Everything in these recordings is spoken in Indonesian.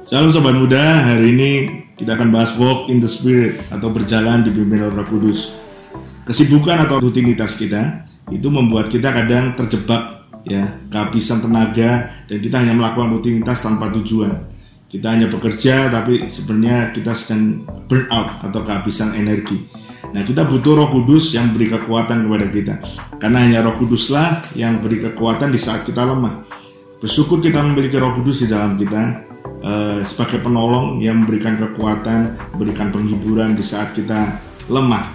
Salam Sobat Muda, hari ini kita akan bahas walk in the spirit atau berjalan dipimpin oleh Roh Kudus. Kesibukan atau rutinitas kita itu membuat kita kadang terjebak ya, kehabisan tenaga dan kita hanya melakukan rutinitas tanpa tujuan. Kita hanya bekerja tapi sebenarnya kita sedang burn out atau kehabisan energi. Nah, kita butuh Roh Kudus yang beri kekuatan kepada kita. Karena hanya Roh Kuduslah yang beri kekuatan di saat kita lemah. Bersyukur kita memiliki Roh Kudus di dalam kita sebagai penolong yang memberikan kekuatan, memberikan penghiburan di saat kita lemah.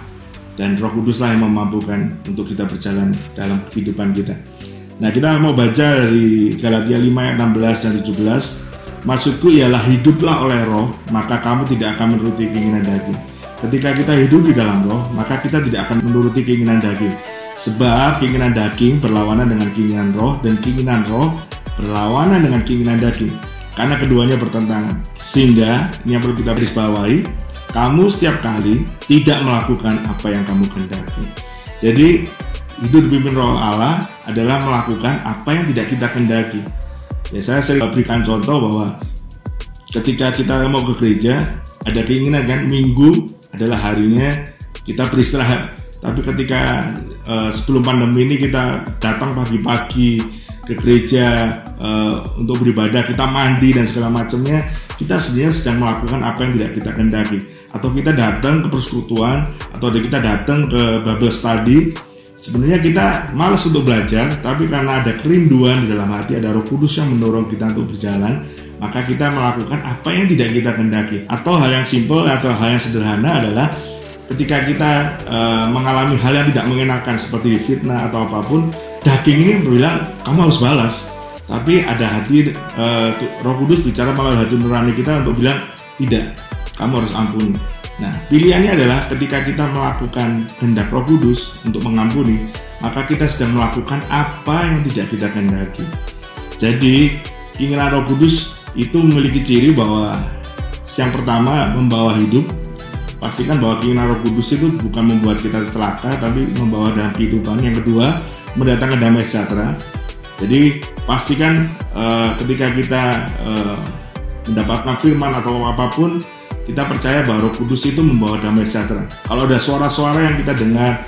Dan Roh Kuduslah yang memampukan untuk kita berjalan dalam kehidupan kita. Nah, kita mau baca dari Galatia 5 ayat 16 dan 17. Maksudku ialah hiduplah oleh Roh, maka kamu tidak akan menuruti keinginan daging. Ketika kita hidup di dalam Roh, maka kita tidak akan menuruti keinginan daging. Sebab keinginan daging berlawanan dengan keinginan Roh, dan keinginan Roh berlawanan dengan keinginan daging. Karena keduanya bertentangan. Sehingga, ini yang perlu kita garis bawahi, kamu setiap kali tidak melakukan apa yang kamu kehendaki. Jadi, hidup dipimpin Roh Allah adalah melakukan apa yang tidak kita kehendaki. Ya, saya sering berikan contoh bahwa ketika kita mau ke gereja, ada keinginan kan, Minggu adalah harinya kita beristirahat. Tapi ketika sebelum pandemi ini kita datang pagi-pagi ke gereja untuk beribadah, kita mandi dan segala macamnya, kita sebenarnya sedang melakukan apa yang tidak kita kehendaki. Atau kita datang ke persekutuan, atau kita datang ke Bible study, sebenarnya kita malas untuk belajar, tapi karena ada kerinduan di dalam hati, ada Roh Kudus yang mendorong kita untuk berjalan, maka kita melakukan apa yang tidak kita kehendaki. Atau hal yang simpel atau hal yang sederhana adalah ketika kita mengalami hal yang tidak mengenakan seperti fitnah atau apapun, daging ini bilang kamu harus balas. Tapi ada hati Roh Kudus bicara melalui hati nurani kita untuk bilang tidak, kamu harus ampuni. Nah, pilihannya adalah ketika kita melakukan kehendak Roh Kudus untuk mengampuni, maka kita sedang melakukan apa yang tidak kita kehendaki. Jadi, keinginan Roh Kudus itu memiliki ciri bahwa yang pertama membawa hidup. Pastikan bahwa keinginan Roh Kudus itu bukan membuat kita celaka, tapi membawa dalam kehidupan. Yang kedua, mendatangkan damai sejahtera. Jadi pastikan ketika kita mendapatkan firman atau apapun, kita percaya bahwa Roh Kudus itu membawa damai sejahtera. Kalau ada suara-suara yang kita dengar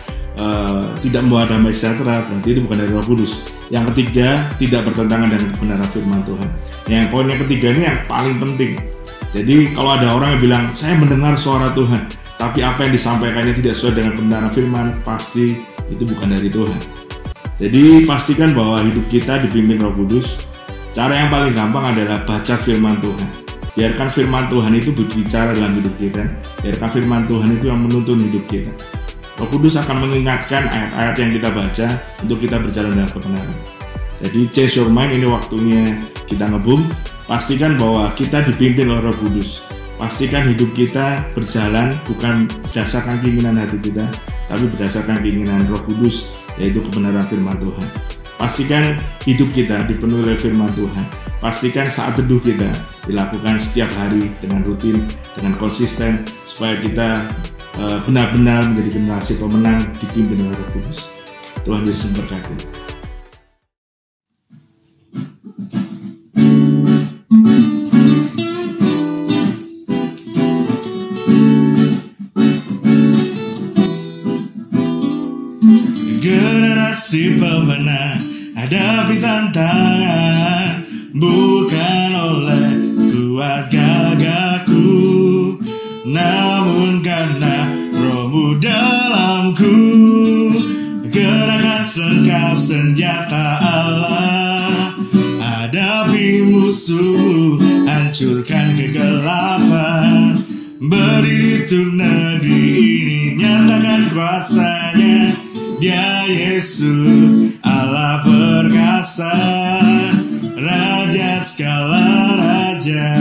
tidak membawa damai sejahtera, berarti itu bukan dari Roh Kudus. Yang ketiga, tidak bertentangan dengan kebenaran firman Tuhan. Yang poin yang ketiga ini yang paling penting. Jadi kalau ada orang yang bilang, saya mendengar suara Tuhan, tapi apa yang disampaikannya tidak sesuai dengan kebenaran firman, pasti itu bukan dari Tuhan. Jadi pastikan bahwa hidup kita dipimpin Roh Kudus. Cara yang paling gampang adalah baca firman Tuhan. Biarkan firman Tuhan itu berbicara dalam hidup kita. Biarkan firman Tuhan itu yang menuntun hidup kita. Roh Kudus akan mengingatkan ayat-ayat yang kita baca untuk kita berjalan dalam kebenaran. Jadi change your mind, ini waktunya kita ngebum. Pastikan bahwa kita dipimpin oleh Roh Kudus. Pastikan hidup kita berjalan bukan berdasarkan keinginan hati kita, tapi berdasarkan keinginan Roh Kudus, yaitu kebenaran firman Tuhan. Pastikan hidup kita dipenuhi oleh firman Tuhan. Pastikan saat teduh kita dilakukan setiap hari dengan rutin, dengan konsisten, supaya kita benar-benar menjadi generasi pemenang dipimpin oleh Roh Kudus. Tuhan Yesus memberkati. Generasi pemenang hadapi tantangan, bukan oleh kuat gagahku, namun karena Roh-Mu dalamku. Kenakan sekap senjata Allah, hadapi musuh, hancurkan kegelapan. Berdiri untuk negeri ini, nyatakan kuasanya. Dia Yesus, Allah perkasa, Raja segala raja.